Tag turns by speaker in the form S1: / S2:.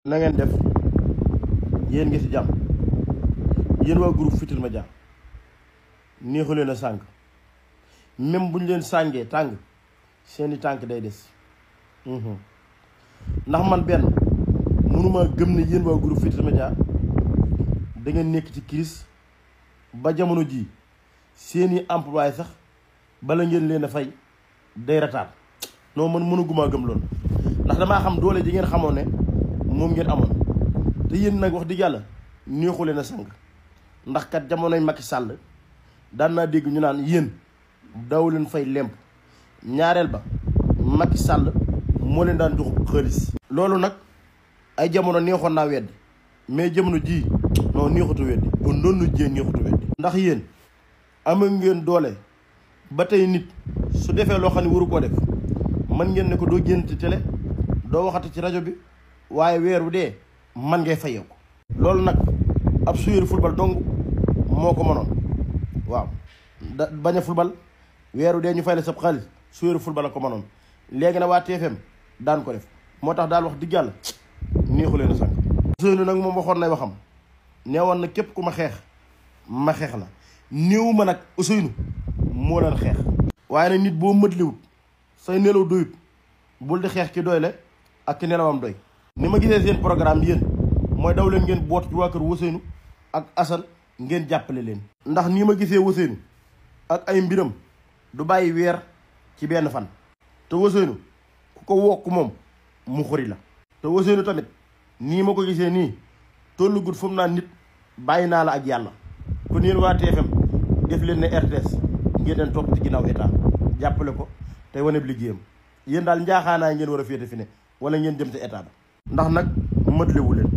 S1: na ngeen def yéen ngi ci jàmm yéen waa groupe Futurs Médias neexu leen a sàng même bu ñu leen sàngee tàng seeni tànk day des ndax man benn mënuma gëm ne yéen waa groupe Futurs Médias da ngeen nekk ci crise ba jamono ji seeni employé sax bala ngeen leen a fay day retard non man mënuguma gëm loolu ndax damaa xam doole ji ngeen xamoon ne moom ngeen amoon te yéen nag wax dëgg yàlla neexu leen a sang ndax kat jamonoy Macky Sall daan naa dégg ñu naan yéen daw leen fay lemp ñaareel ba Macky Sall moo leen daan jox xaalis loolu nag ay jamono neexoon naa weddi mais jamono ji non neexutu weddi bu ndonnu jee neexutu weddi ndax yéen am ngeen doole ba tey nit su defee loo xam ne waru koo def man ngeen ne ko doo génn ci télé doo waxati ci rajo bi waaye weer wu dee man ngay fayee ko loolu nag ab suyéeru football dong moo ko mënoon waaw da bañ a football weer wu dee ñu fay la sab xaalis suyéeru football la ko mënoon léegi nag waa TFM daan ko def moo tax daal wax dëgg yàlla neexu leen a sànq Ousseynou nag moom waxoon nay waxam neewoon na képp ku ma xeex la néew ma nag Ousseynou moo leen xeex waaye nag nit boo mëtliwut say nelaw doyut bul di xeex ki doy le ak ki nelawam doy ni ma gisee seen programme yéen mooy daw leen ngeen boot ci waa kër Ousseynou ak Assane ngeen jàppale leen ndax nii ma gisee Ousseynou ak ay mbiram du bàyyi weer ci benn fan te Ousseynou ku ko wokk moom mu xuri la te Ousseynou tamit nii ma ko gisee nii tollu gut fu mu naan nit bàyyi naa la ak yàlla kon yéen waa TFM def leen ne RTS ngeen den topp ci ginnaaw état jàppale ko te wane liggéeyam yéen daal njaaxaanaay ngeen war a féete fi ne wala ngeen jëm ci état ba ndax nag mëtlewu leen